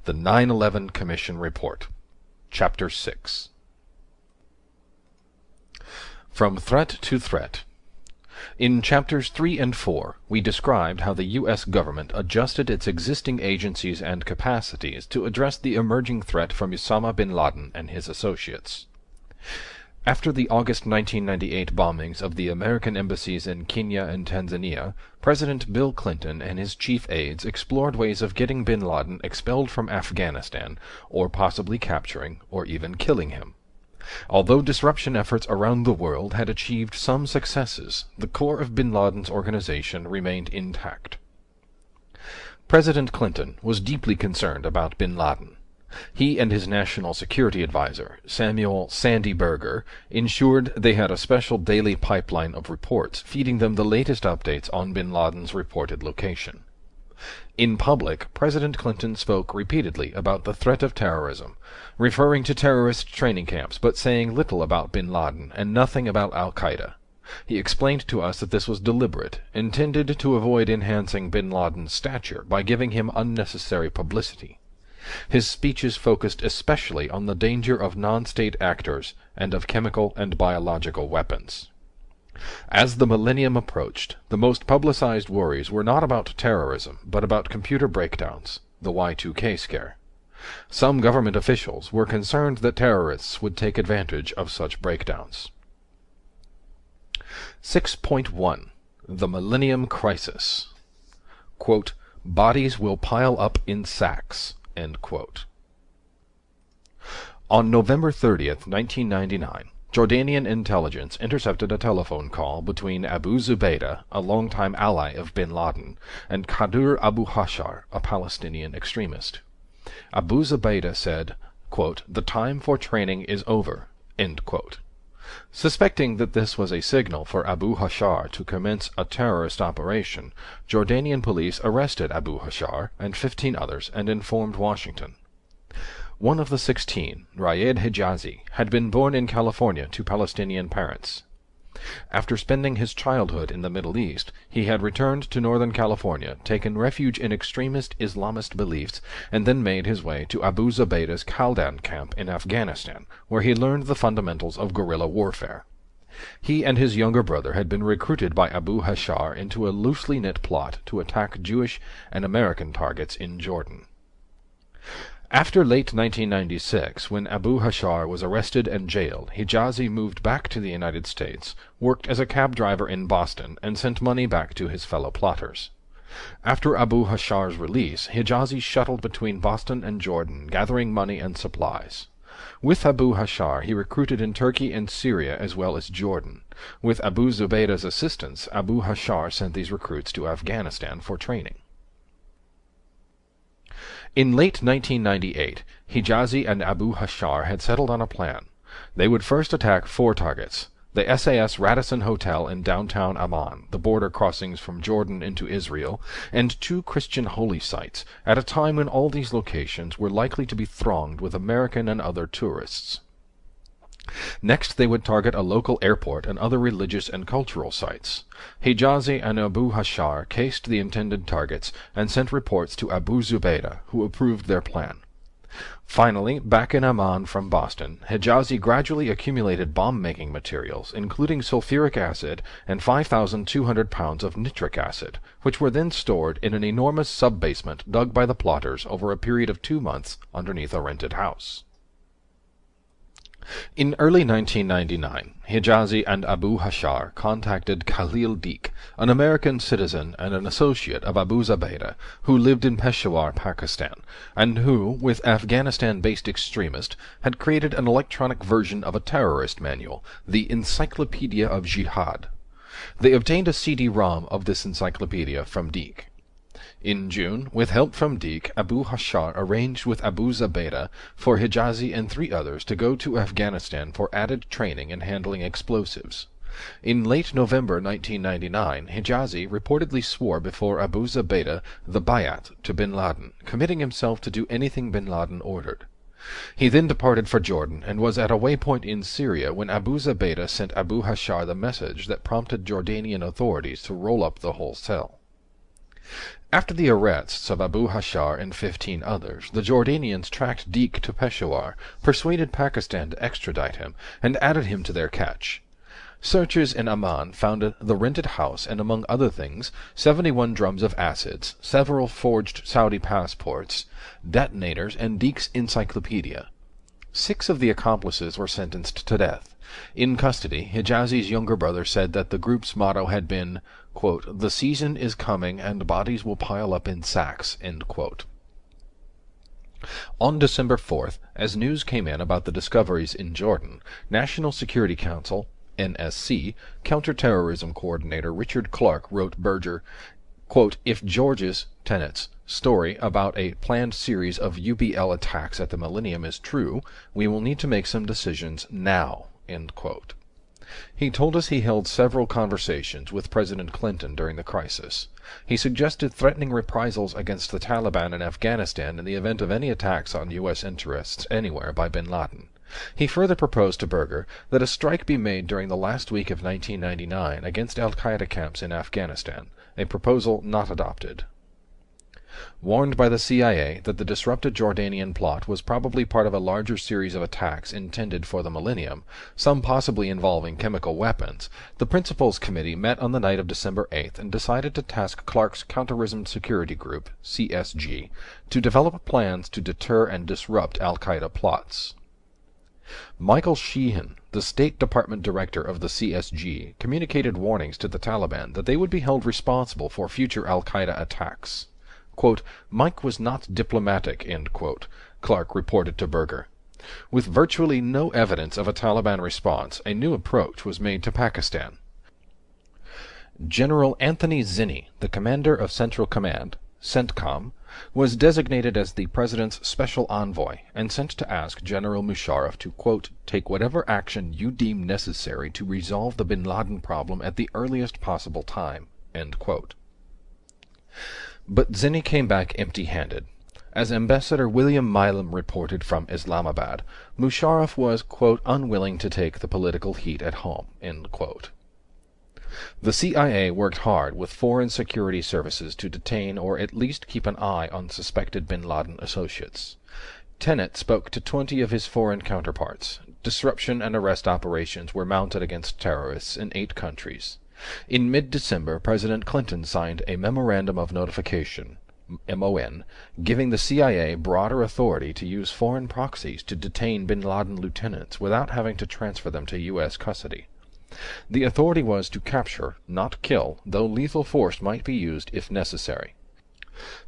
The 9/11 Commission Report. Chapter 6. From Threat to Threat. In Chapters 3 and 4, we described how the U.S. government adjusted its existing agencies and capacities to address the emerging threat from Osama bin Laden and his associates. After the August 1998 bombings of the American embassies in Kenya and Tanzania, President Bill Clinton and his chief aides explored ways of getting bin Laden expelled from Afghanistan, or possibly capturing or even killing him. Although disruption efforts around the world had achieved some successes, the core of bin Laden's organization remained intact. President Clinton was deeply concerned about bin Laden. He and his national security advisor, Samuel "Sandy" Berger, ensured they had a special daily pipeline of reports feeding them the latest updates on bin Laden's reported location. In public, President Clinton spoke repeatedly about the threat of terrorism, referring to terrorist training camps but saying little about bin Laden and nothing about al-Qaeda. He explained to us that this was deliberate, intended to avoid enhancing bin Laden's stature by giving him unnecessary publicity. His speeches focused especially on the danger of non-state actors and of chemical and biological weapons. As the millennium approached, the most publicized worries were not about terrorism, but about computer breakdowns, the Y2K scare. Some government officials were concerned that terrorists would take advantage of such breakdowns. 6.1. The Millennium Crisis. Quote, "Bodies will pile up in sacks." End quote. On November 30th, 1999, Jordanian intelligence intercepted a telephone call between Abu Zubaydah, a longtime ally of bin Laden, and Qadir Abu Hashar, a Palestinian extremist. Abu Zubaydah said, quote, "The time for training is over." End quote. Suspecting that this was a signal for Abu Hashar to commence a terrorist operation, Jordanian police arrested Abu Hashar and 15 others and informed Washington. One of the 16, Raed Hijazi, had been born in California to Palestinian parents. After spending his childhood in the Middle East, he had returned to Northern California, taken refuge in extremist Islamist beliefs, and then made his way to Abu Zubaydah's Kaldan camp in Afghanistan, where he learned the fundamentals of guerrilla warfare. He and his younger brother had been recruited by Abu Hashar into a loosely knit plot to attack Jewish and American targets in Jordan. After late 1996, when Abu Hashar was arrested and jailed, Hijazi moved back to the United States, worked as a cab driver in Boston, and sent money back to his fellow plotters. After Abu Hashar's release, Hijazi shuttled between Boston and Jordan, gathering money and supplies. With Abu Hashar, he recruited in Turkey and Syria as well as Jordan. With Abu Zubaydah's assistance, Abu Hashar sent these recruits to Afghanistan for training. In late 1998, Hijazi and Abu Hashar had settled on a plan. They would first attack 4 targets: the SAS Radisson Hotel in downtown Amman, the border crossings from Jordan into Israel, and 2 Christian holy sites, at a time when all these locations were likely to be thronged with American and other tourists. Next they would target a local airport and other religious and cultural sites. Hijazi and Abu Hashar cased the intended targets and sent reports to Abu Zubaydah, who approved their plan. Finally, back in Amman from Boston, Hijazi gradually accumulated bomb-making materials, including sulfuric acid and 5,200 pounds of nitric acid, which were then stored in an enormous sub-basement dug by the plotters over a period of 2 months underneath a rented house. In early 1999, Hijazi and Abu Hashar contacted Khalil Deek, an American citizen and an associate of Abu Zubaydah, who lived in Peshawar, Pakistan, and who, with Afghanistan-based extremists, had created an electronic version of a terrorist manual, the Encyclopedia of Jihad. They obtained a CD-ROM of this encyclopedia from Deek. In June, with help from Deek, Abu Hashar arranged with Abu Zubaydah for Hijazi and 3 others to go to Afghanistan for added training in handling explosives. In late November 1999, Hijazi reportedly swore before Abu Zubaydah the bayat to bin Laden, committing himself to do anything bin Laden ordered. He then departed for Jordan and was at a waypoint in Syria when Abu Zubaydah sent Abu Hashar the message that prompted Jordanian authorities to roll up the whole cell. After the arrests of Abu Hashar and 15 others, the Jordanians tracked Deek to Peshawar, persuaded Pakistan to extradite him, and added him to their catch. Searchers in Amman found the rented house and, among other things, 71 drums of acids, several forged Saudi passports, detonators, and Deek's encyclopedia. 6 of the accomplices were sentenced to death. In custody, Hijazi's younger brother said that the group's motto had been, quote, "The season is coming and bodies will pile up in sacks," end quote. On December 4th, as news came in about the discoveries in Jordan, National Security Council (NSC) counterterrorism coordinator Richard Clarke wrote Berger, quote, "If George's Tenet's story about a planned series of UBL attacks at the Millennium is true, we will need to make some decisions now," end quote. He told us he held several conversations with President Clinton during the crisis. He suggested threatening reprisals against the Taliban in Afghanistan in the event of any attacks on U.S. interests anywhere by bin Laden. He further proposed to Berger that a strike be made during the last week of 1999 against al-Qaeda camps in Afghanistan, a proposal not adopted. Warned by the CIA that the disrupted Jordanian plot was probably part of a larger series of attacks intended for the Millennium, some possibly involving chemical weapons, the Principals Committee met on the night of December 8th and decided to task Clarke's Counterterrorism Security Group, CSG, to develop plans to deter and disrupt al-Qaeda plots. Michael Sheehan, the State Department director of the CSG, communicated warnings to the Taliban that they would be held responsible for future al-Qaeda attacks. Quote, "Mike was not diplomatic," end quote, Clarke reported to Berger. With virtually no evidence of a Taliban response, a new approach was made to Pakistan. General Anthony Zinni, the commander of Central Command, CENTCOM, was designated as the President's special envoy and sent to ask General Musharraf to, quote, "take whatever action you deem necessary to resolve the bin Laden problem at the earliest possible time," end quote. But Zinni came back empty-handed. As Ambassador William Milam reported from Islamabad, Musharraf was, quote, "unwilling to take the political heat at home," end quote. The CIA worked hard with foreign security services to detain or at least keep an eye on suspected bin Laden associates. Tenet spoke to 20 of his foreign counterparts. Disruption and arrest operations were mounted against terrorists in 8 countries. In mid-December, President Clinton signed a Memorandum of Notification, MON, giving the CIA broader authority to use foreign proxies to detain bin Laden lieutenants without having to transfer them to U.S. custody. The authority was to capture, not kill, though lethal force might be used if necessary.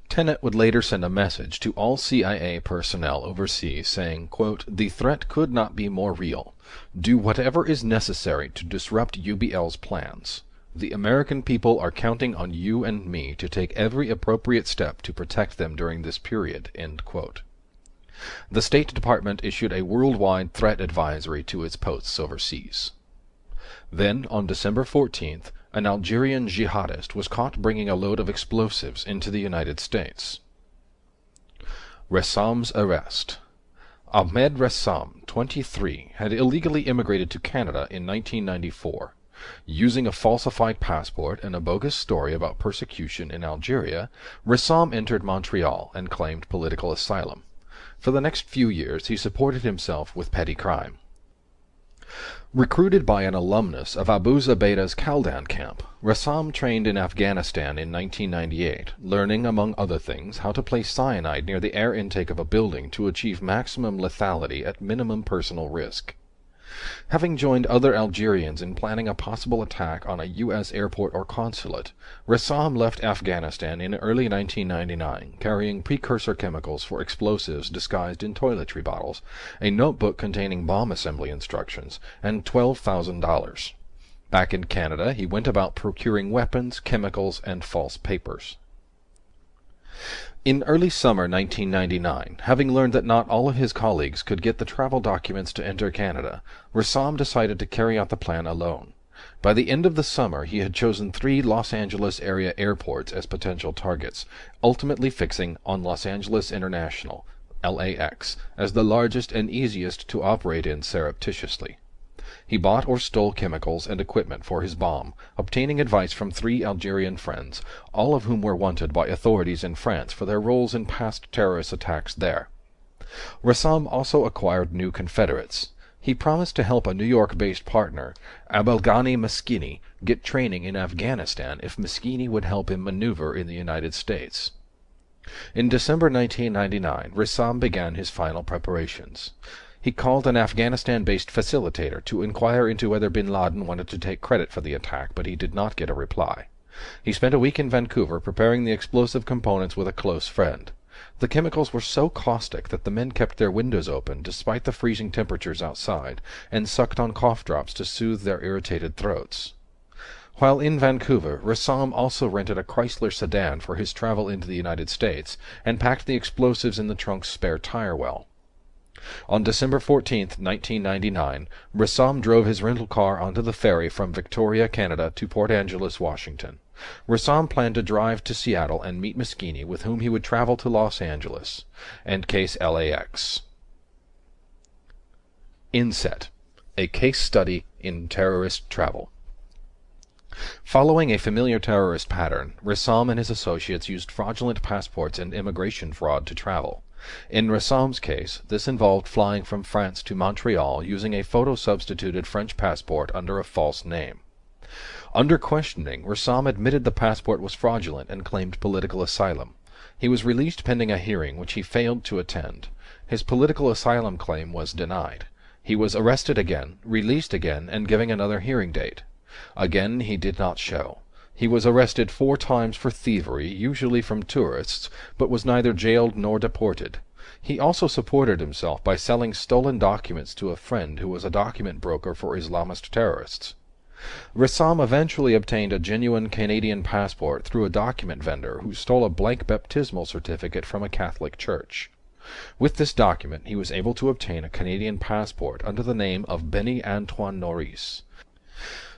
Tenet would later send a message to all CIA personnel overseas saying, quote, "The threat could not be more real. Do whatever is necessary to disrupt UBL's plans. The American people are counting on you and me to take every appropriate step to protect them during this period," end quote. The State Department issued a worldwide threat advisory to its posts overseas. Then, on December 14th, an Algerian jihadist was caught bringing a load of explosives into the United States. Ressam's arrest. Ahmed Ressam, 23, had illegally immigrated to Canada in 1994. Using a falsified passport and a bogus story about persecution in Algeria, Ressam entered Montreal and claimed political asylum. For the next few years he supported himself with petty crime. Recruited by an alumnus of Abu Zubaydah's Kaldan camp, Ressam trained in Afghanistan in 1998, learning, among other things, how to place cyanide near the air intake of a building to achieve maximum lethality at minimum personal risk. Having joined other Algerians in planning a possible attack on a U.S. airport or consulate, Ressam left Afghanistan in early 1999, carrying precursor chemicals for explosives disguised in toiletry bottles, a notebook containing bomb assembly instructions, and $12,000. Back in Canada, he went about procuring weapons, chemicals, and false papers. In early summer 1999, having learned that not all of his colleagues could get the travel documents to enter Canada, Ressam decided to carry out the plan alone. By the end of the summer, he had chosen 3 Los Angeles area airports as potential targets, ultimately fixing on Los Angeles International, LAX, as the largest and easiest to operate in surreptitiously. He bought or stole chemicals and equipment for his bomb, obtaining advice from 3 Algerian friends, all of whom were wanted by authorities in France for their roles in past terrorist attacks there. Rassam also acquired new confederates. He promised to help a New York-based partner, Abelghani Maskini, get training in Afghanistan if Maskini would help him maneuver in the United States. In December 1999, Rassam began his final preparations. He called an Afghanistan-based facilitator to inquire into whether bin Laden wanted to take credit for the attack, but he did not get a reply. He spent a week in Vancouver preparing the explosive components with a close friend. The chemicals were so caustic that the men kept their windows open despite the freezing temperatures outside, and sucked on cough drops to soothe their irritated throats. While in Vancouver, Rassam also rented a Chrysler sedan for his travel into the United States, and packed the explosives in the trunk's spare tire well. On December 14, 1999, Rassam drove his rental car onto the ferry from Victoria, Canada to Port Angeles, Washington. Rassam planned to drive to Seattle and meet Maskini, with whom he would travel to Los Angeles, and case LAX. Inset: a case study in terrorist travel. Following a familiar terrorist pattern, Rassam and his associates used fraudulent passports and immigration fraud to travel. In Rassam's case, this involved flying from France to Montreal using a photo-substituted French passport under a false name. Under questioning, Rassam admitted the passport was fraudulent and claimed political asylum. He was released pending a hearing which he failed to attend. His political asylum claim was denied. He was arrested again, released again, and given another hearing date. Again he did not show. He was arrested 4 times for thievery, usually from tourists, but was neither jailed nor deported. He also supported himself by selling stolen documents to a friend who was a document broker for Islamist terrorists. Rassam eventually obtained a genuine Canadian passport through a document vendor who stole a blank baptismal certificate from a Catholic church. With this document he was able to obtain a Canadian passport under the name of Benny Antoine Norris.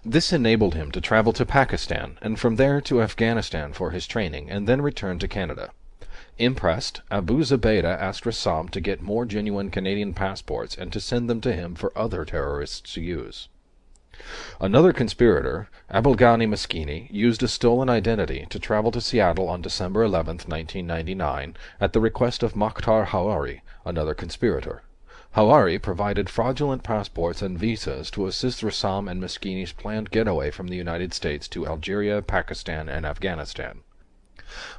This enabled him to travel to Pakistan, and from there to Afghanistan for his training, and then return to Canada. Impressed, Abu Zubaydah asked Rassam to get more genuine Canadian passports and to send them to him for other terrorists to use. Another conspirator, Abelghani Maskini, used a stolen identity to travel to Seattle on December 11, 1999, at the request of Mokhtar Hawari, another conspirator. Hawari provided fraudulent passports and visas to assist Rassam and Maskini's planned getaway from the United States to Algeria, Pakistan, and Afghanistan.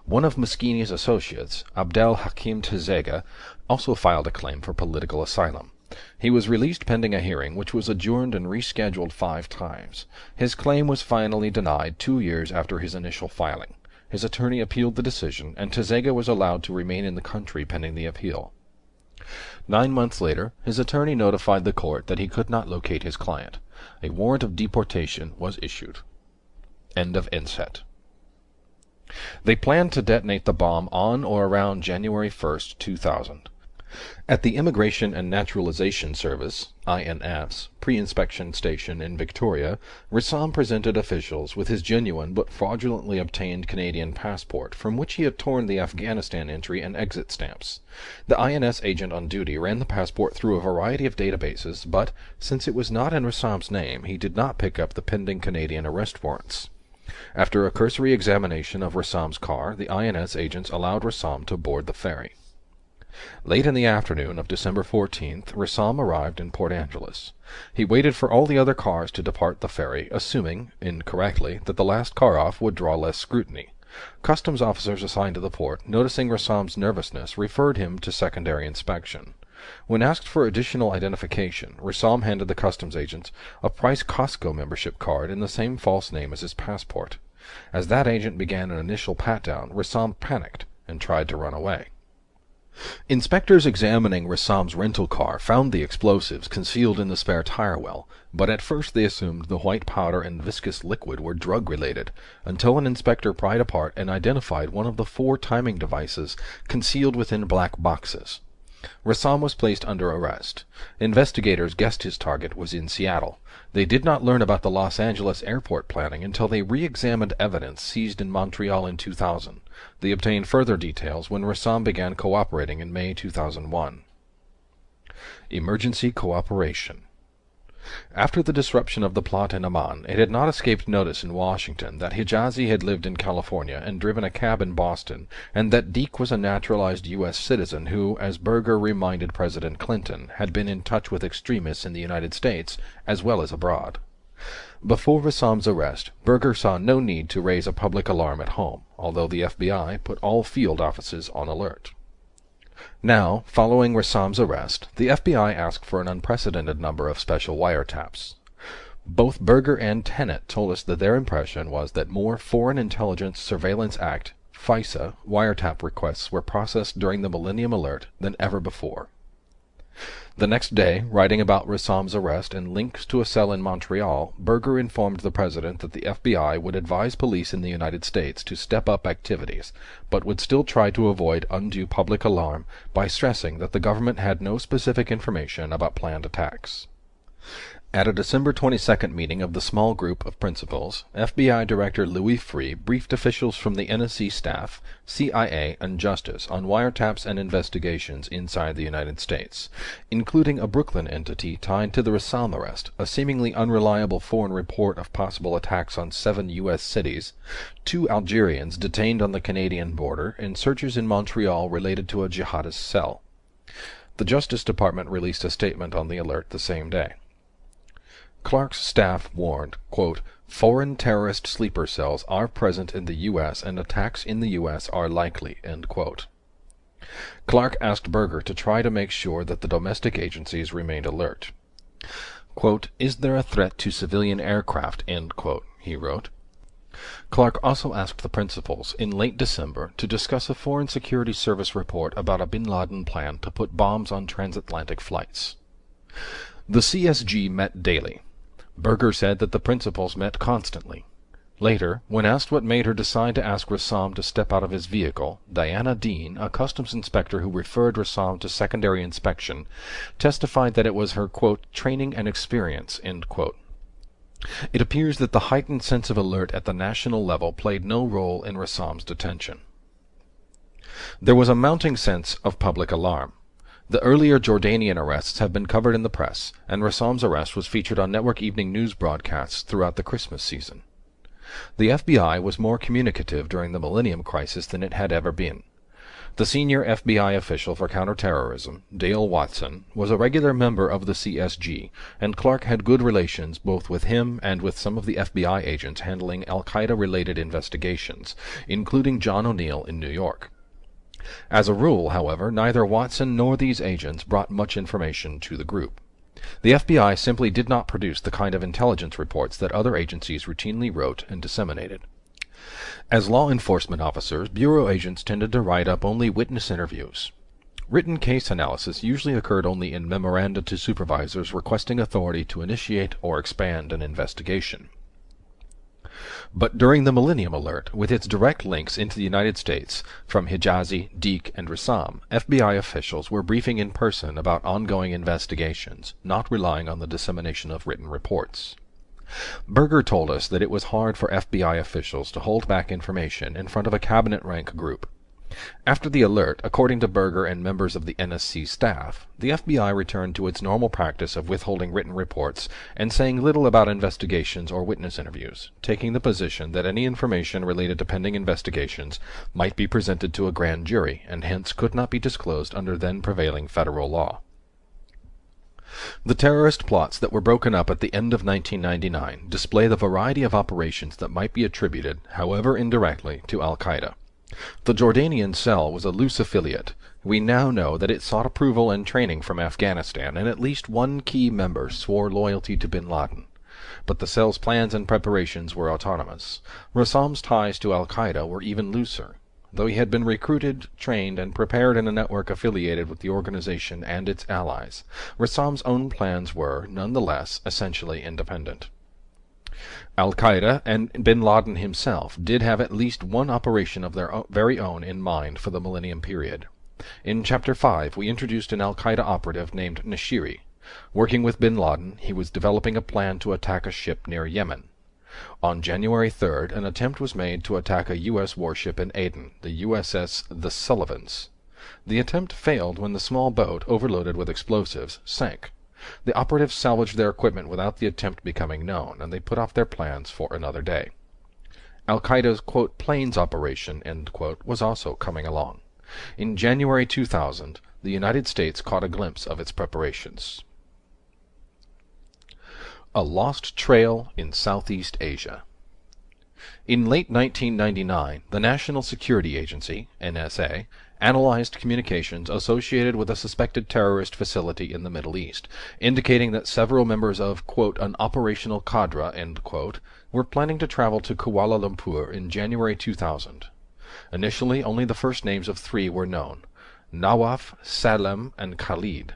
One of Maskini's associates, Abdel Hakim Tezega, also filed a claim for political asylum. He was released pending a hearing, which was adjourned and rescheduled 5 times. His claim was finally denied 2 years after his initial filing. His attorney appealed the decision, and Tezega was allowed to remain in the country pending the appeal. 9 months later, his attorney notified the court that he could not locate his client. A warrant of deportation was issued. End of inset. They planned to detonate the bomb on or around January 1, 2000. At the Immigration and Naturalization Service (INS) pre-inspection station in Victoria, Rassam presented officials with his genuine but fraudulently obtained Canadian passport, from which he had torn the Afghanistan entry and exit stamps. The INS agent on duty ran the passport through a variety of databases, but, since it was not in Rassam's name, he did not pick up the pending Canadian arrest warrants. After a cursory examination of Rassam's car, the INS agents allowed Rassam to board the ferry. Late in the afternoon of December 14th, Rassam arrived in Port Angeles. He waited for all the other cars to depart the ferry, assuming, incorrectly, that the last car off would draw less scrutiny. Customs officers assigned to the port, noticing Rassam's nervousness, referred him to secondary inspection. When asked for additional identification, Rassam handed the customs agents a Price Costco membership card in the same false name as his passport. As that agent began an initial pat-down, Rassam panicked and tried to run away. Inspectors examining Rassam's rental car found the explosives concealed in the spare tire well, but at first they assumed the white powder and viscous liquid were drug-related, until an inspector pried apart and identified one of the 4 timing devices concealed within black boxes. Rassam was placed under arrest. Investigators guessed his target was in Seattle. They did not learn about the Los Angeles airport planning until they re-examined evidence seized in Montreal in 2000. They obtained further details when Rassam began cooperating in May 2001. Emergency cooperation. After the disruption of the plot in Amman, it had not escaped notice in Washington that Hijazi had lived in California and driven a cab in Boston, and that Deke was a naturalized U.S. citizen who, as Berger reminded President Clinton, had been in touch with extremists in the United States as well as abroad. Before Rassam's arrest, Berger saw no need to raise a public alarm at home, although the FBI put all field offices on alert. Now, following Rassam's arrest, the FBI asked for an unprecedented number of special wiretaps. Both Berger and Tenet told us that their impression was that more Foreign Intelligence Surveillance Act, FISA, wiretap requests were processed during the Millennium Alert than ever before. The next day, writing about Rassam's arrest and links to a cell in Montreal, Berger informed the President that the FBI would advise police in the United States to step up activities, but would still try to avoid undue public alarm by stressing that the government had no specific information about planned attacks. At a December 22nd meeting of the small group of principals, FBI Director Louis Freeh briefed officials from the NSC staff, CIA, and Justice on wiretaps and investigations inside the United States, including a Brooklyn entity tied to the Rassam arrest, a seemingly unreliable foreign report of possible attacks on 7 U.S. cities, 2 Algerians detained on the Canadian border, and searches in Montreal related to a jihadist cell. The Justice Department released a statement on the alert the same day. Clark's staff warned, quote, "Foreign terrorist sleeper cells are present in the U.S. and attacks in the U.S. are likely," end quote. Clark asked Berger to try to make sure that the domestic agencies remained alert. Quote, "Is there a threat to civilian aircraft?" end quote, he wrote. Clark also asked the principals in late December to discuss a Foreign Security Service report about a bin Laden plan to put bombs on transatlantic flights. The CSG met daily. Berger said that the principals met constantly. Later, when asked what made her decide to ask Rassam to step out of his vehicle, Diana Dean, a customs inspector who referred Rassam to secondary inspection, testified that it was her, quote, "training and experience," end quote. It appears that the heightened sense of alert at the national level played no role in Rassam's detention. There was a mounting sense of public alarm. The earlier Jordanian arrests have been covered in the press, and Rassam's arrest was featured on network evening news broadcasts throughout the Christmas season. The FBI was more communicative during the Millennium Crisis than it had ever been. The senior FBI official for counterterrorism, Dale Watson, was a regular member of the CSG, and Clark had good relations both with him and with some of the FBI agents handling al-Qaeda-related investigations, including John O'Neill in New York. As a rule, however, neither Watson nor these agents brought much information to the group. The FBI simply did not produce the kind of intelligence reports that other agencies routinely wrote and disseminated. As law enforcement officers, bureau agents tended to write up only witness interviews. Written case analysis usually occurred only in memoranda to supervisors requesting authority to initiate or expand an investigation. But during the Millennium Alert, with its direct links into the United States from Hijazi, Deke, and Rassam, FBI officials were briefing in person about ongoing investigations, not relying on the dissemination of written reports. Berger told us that it was hard for FBI officials to hold back information in front of a cabinet-rank group. After the alert, according to Berger and members of the NSC staff, the FBI returned to its normal practice of withholding written reports and saying little about investigations or witness interviews, taking the position that any information related to pending investigations might be presented to a grand jury and hence could not be disclosed under then prevailing federal law. The terrorist plots that were broken up at the end of 1999 display the variety of operations that might be attributed, however indirectly, to al-Qaeda. The Jordanian cell was a loose affiliate. We now know that it sought approval and training from Afghanistan, and at least one key member swore loyalty to bin Laden. But the cell's plans and preparations were autonomous. Rassam's ties to al-Qaeda were even looser. Though he had been recruited, trained, and prepared in a network affiliated with the organization and its allies, Rassam's own plans were, nonetheless, essentially independent. Al-Qaeda and bin Laden himself did have at least one operation of their very own in mind for the Millennium period. In Chapter 5, we introduced an al-Qaeda operative named Nashiri. Working with bin Laden, he was developing a plan to attack a ship near Yemen. On January 3rd, an attempt was made to attack a U.S. warship in Aden, the USS The Sullivans. The attempt failed when the small boat, overloaded with explosives, sank. The operatives salvaged their equipment without the attempt becoming known, and they put off their plans for another day. Al-Qaeda's, quote, planes operation, end quote, was also coming along. In January 2000, the United States caught a glimpse of its preparations. A lost trail in Southeast Asia. In late 1999, the National Security Agency, NSA, analyzed communications associated with a suspected terrorist facility in the Middle East, indicating that several members of, quote, an operational cadre, end quote, were planning to travel to Kuala Lumpur in January 2000. Initially, only the first names of three were known: Nawaf, Salem, and Khalid.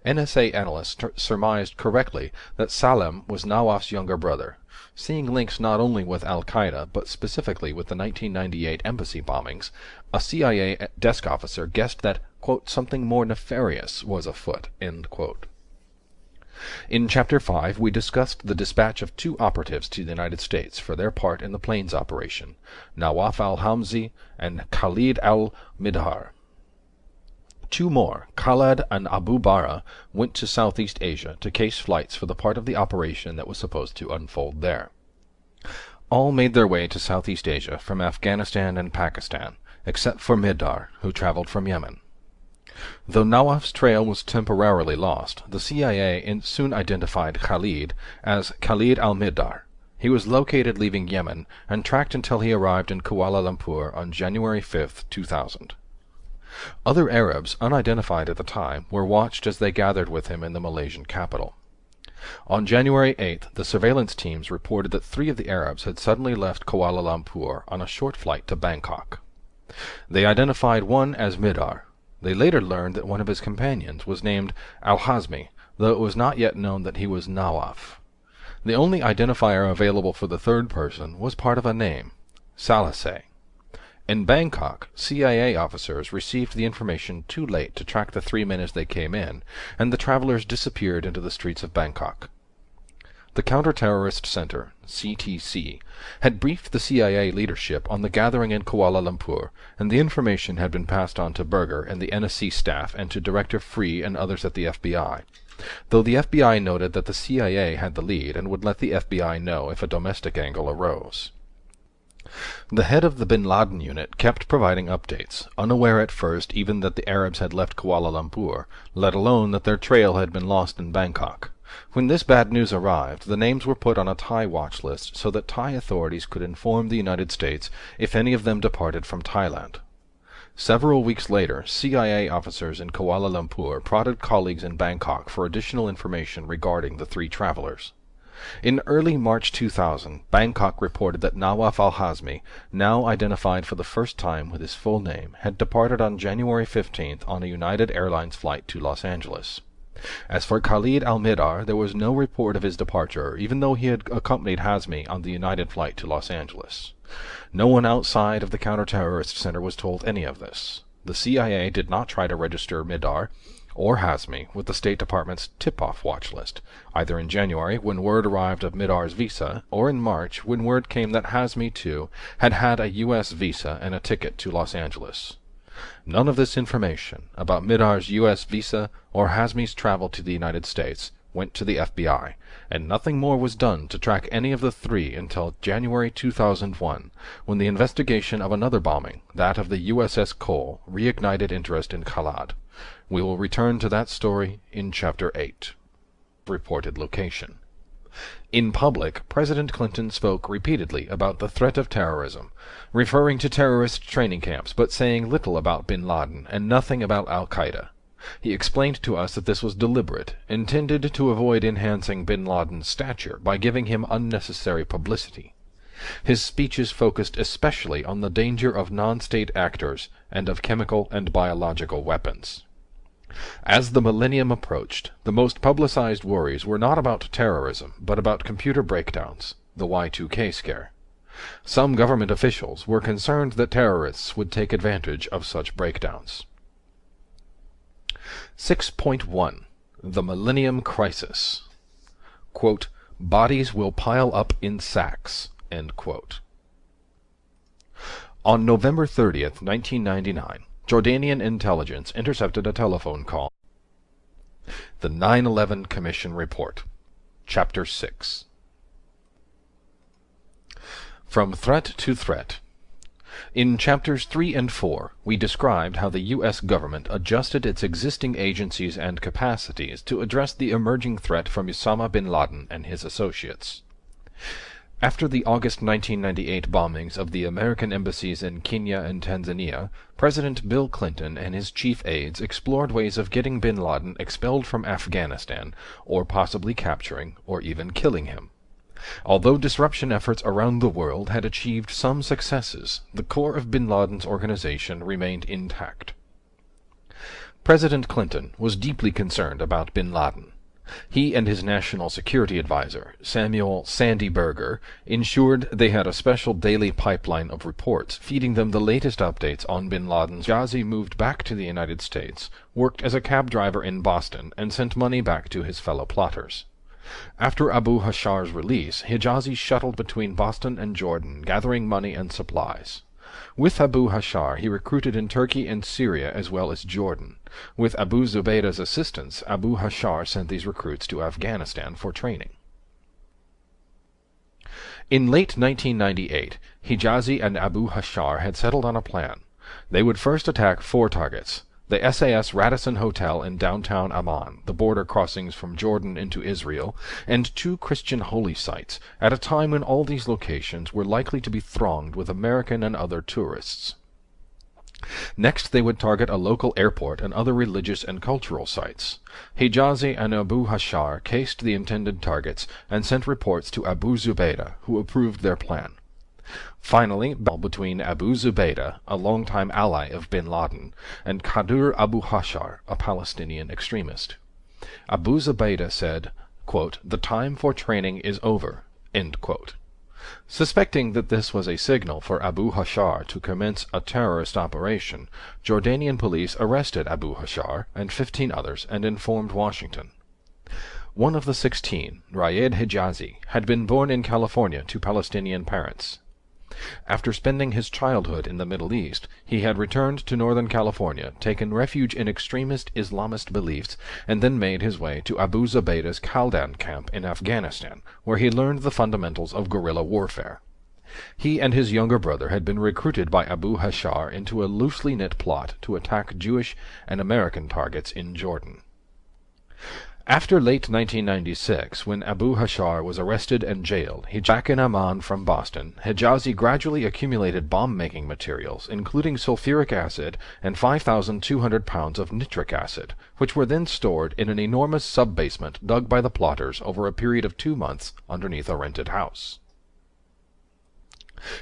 NSA analysts surmised correctly that Salem was Nawaf's younger brother. Seeing links not only with Al-Qaeda, but specifically with the 1998 embassy bombings, a CIA desk officer guessed that, quote, something more nefarious was afoot, end quote. In Chapter 5, we discussed the dispatch of two operatives to the United States for their part in the planes operation, Nawaf al-Hamzi and Khalid al-Midhar. Two more, Khaled and Abu Bara, went to Southeast Asia to case flights for the part of the operation that was supposed to unfold there. All made their way to Southeast Asia from Afghanistan and Pakistan, except for Midhar, who traveled from Yemen. Though Nawaf's trail was temporarily lost, the CIA soon identified Khalid as Khalid al-Midhar. He was located leaving Yemen and tracked until he arrived in Kuala Lumpur on January 5, 2000. Other Arabs, unidentified at the time, were watched as they gathered with him in the Malaysian capital. On January 8th, the surveillance teams reported that three of the Arabs had suddenly left Kuala Lumpur on a short flight to Bangkok. They identified one as Midhar. They later learned that one of his companions was named Al-Hazmi, though it was not yet known that he was Nawaf. The only identifier available for the third person was part of a name, Salaseh. In Bangkok, CIA officers received the information too late to track the three men as they came in, and the travelers disappeared into the streets of Bangkok. The Counter-Terrorist Center, CTC, had briefed the CIA leadership on the gathering in Kuala Lumpur, and the information had been passed on to Berger and the NSC staff and to Director Free and others at the FBI, though the FBI noted that the CIA had the lead and would let the FBI know if a domestic angle arose. The head of the bin Laden unit kept providing updates, unaware at first even that the Arabs had left Kuala Lumpur, let alone that their trail had been lost in Bangkok. When this bad news arrived, the names were put on a Thai watch list so that Thai authorities could inform the United States if any of them departed from Thailand. Several weeks later, CIA officers in Kuala Lumpur prodded colleagues in Bangkok for additional information regarding the three travelers. In early March 2000, Bangkok reported that Nawaf al-Hazmi, now identified for the first time with his full name, had departed on January 15th on a United Airlines flight to Los Angeles. As for Khalid al-Midhar, there was no report of his departure, even though he had accompanied Hazmi on the United flight to Los Angeles. No one outside of the Counter-Terrorist Center was told any of this. The CIA did not try to register Midhar or Hazmi with the State Department's tip-off watch list, either in January, when word arrived of Midhar's visa, or in March, when word came that Hazmi, too, had had a U.S. visa and a ticket to Los Angeles. None of this information about Midhar's U.S. visa or Hazmi's travel to the United States went to the FBI, and nothing more was done to track any of the three until January 2001, when the investigation of another bombing, that of the USS Cole, reignited interest in Khalid. We will return to that story in Chapter 8. Reported location. In public, President Clinton spoke repeatedly about the threat of terrorism, referring to terrorist training camps but saying little about bin Laden and nothing about Al-Qaeda. He explained to us that this was deliberate, intended to avoid enhancing bin Laden's stature by giving him unnecessary publicity. His speeches focused especially on the danger of non-state actors and of chemical and biological weapons. As the millennium approached, the most publicized worries were not about terrorism, but about computer breakdowns, the Y2K scare. Some government officials were concerned that terrorists would take advantage of such breakdowns. 6.1. The Millennium Crisis. Quote, "Bodies will pile up in sacks." End quote. On November 30th, 1999, Jordanian intelligence intercepted a telephone call. The 9/11 Commission Report. Chapter 6. From Threat to Threat. In Chapters 3 and 4, we described how the U.S. government adjusted its existing agencies and capacities to address the emerging threat from Osama bin Laden and his associates. After the August 1998 bombings of the American embassies in Kenya and Tanzania, President Bill Clinton and his chief aides explored ways of getting bin Laden expelled from Afghanistan, or possibly capturing or even killing him. Although disruption efforts around the world had achieved some successes, the core of bin Laden's organization remained intact. President Clinton was deeply concerned about bin Laden. He and his national security advisor, Samuel "Sandy" Berger, ensured they had a special daily pipeline of reports feeding them the latest updates on bin Laden. Hijazi moved back to the United States, worked as a cab driver in Boston, and sent money back to his fellow plotters. After Abu Hashar's release, Hijazi shuttled between Boston and Jordan, gathering money and supplies. With Abu Hashar, he recruited in Turkey and Syria as well as Jordan. With Abu Zubaydah's assistance, Abu Hashar sent these recruits to Afghanistan for training. In late 1998, Hijazi and Abu Hashar had settled on a plan. They would first attack 4 targets: the SAS Radisson Hotel in downtown Amman, the border crossings from Jordan into Israel, and 2 Christian holy sites, at a time when all these locations were likely to be thronged with American and other tourists. Next, they would target a local airport and other religious and cultural sites. Hijazi and Abu Hashar cased the intended targets and sent reports to Abu Zubaydah, who approved their plan. Finally, between Abu Zubaydah, a longtime ally of bin Laden, and Qadir Abu Hashar, a Palestinian extremist. Abu Zubaydah said, quote, "The time for training is over," end quote. Suspecting that this was a signal for Abu Hashar to commence a terrorist operation, Jordanian police arrested Abu Hashar and 15 others and informed Washington. One of the 16, Raed Hijazi, had been born in California to Palestinian parents. After spending his childhood in the Middle East, he had returned to Northern California, taken refuge in extremist Islamist beliefs, and then made his way to Abu Zubaydah's Kaldan camp in Afghanistan, where he learned the fundamentals of guerrilla warfare. He and his younger brother had been recruited by Abu Hashar into a loosely knit plot to attack Jewish and American targets in Jordan. After late 1996, when Abu Hashar was arrested and jailed, back in Amman from Boston, Hijazi gradually accumulated bomb-making materials, including sulfuric acid and 5,200 pounds of nitric acid, which were then stored in an enormous sub-basement dug by the plotters over a period of 2 months underneath a rented house.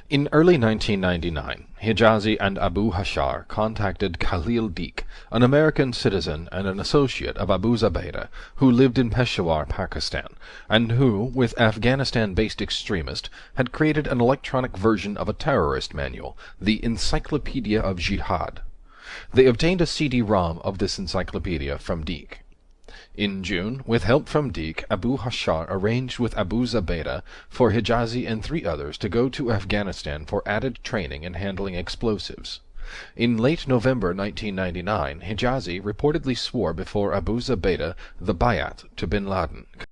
In early 1999, Hijazi and Abu Hashar contacted Khalil Deek, an American citizen and an associate of Abu Zubaydah, who lived in Peshawar, Pakistan, and who, with Afghanistan-based extremists, had created an electronic version of a terrorist manual, the Encyclopedia of Jihad. They obtained a CD-ROM of this encyclopedia from Deek. In June, with help from Deek, Abu Hashar arranged with Abu Zubaydah for Hijazi and 3 others to go to Afghanistan for added training in handling explosives. In late November 1999, Hijazi reportedly swore before Abu Zubaydah the bayat to bin Laden.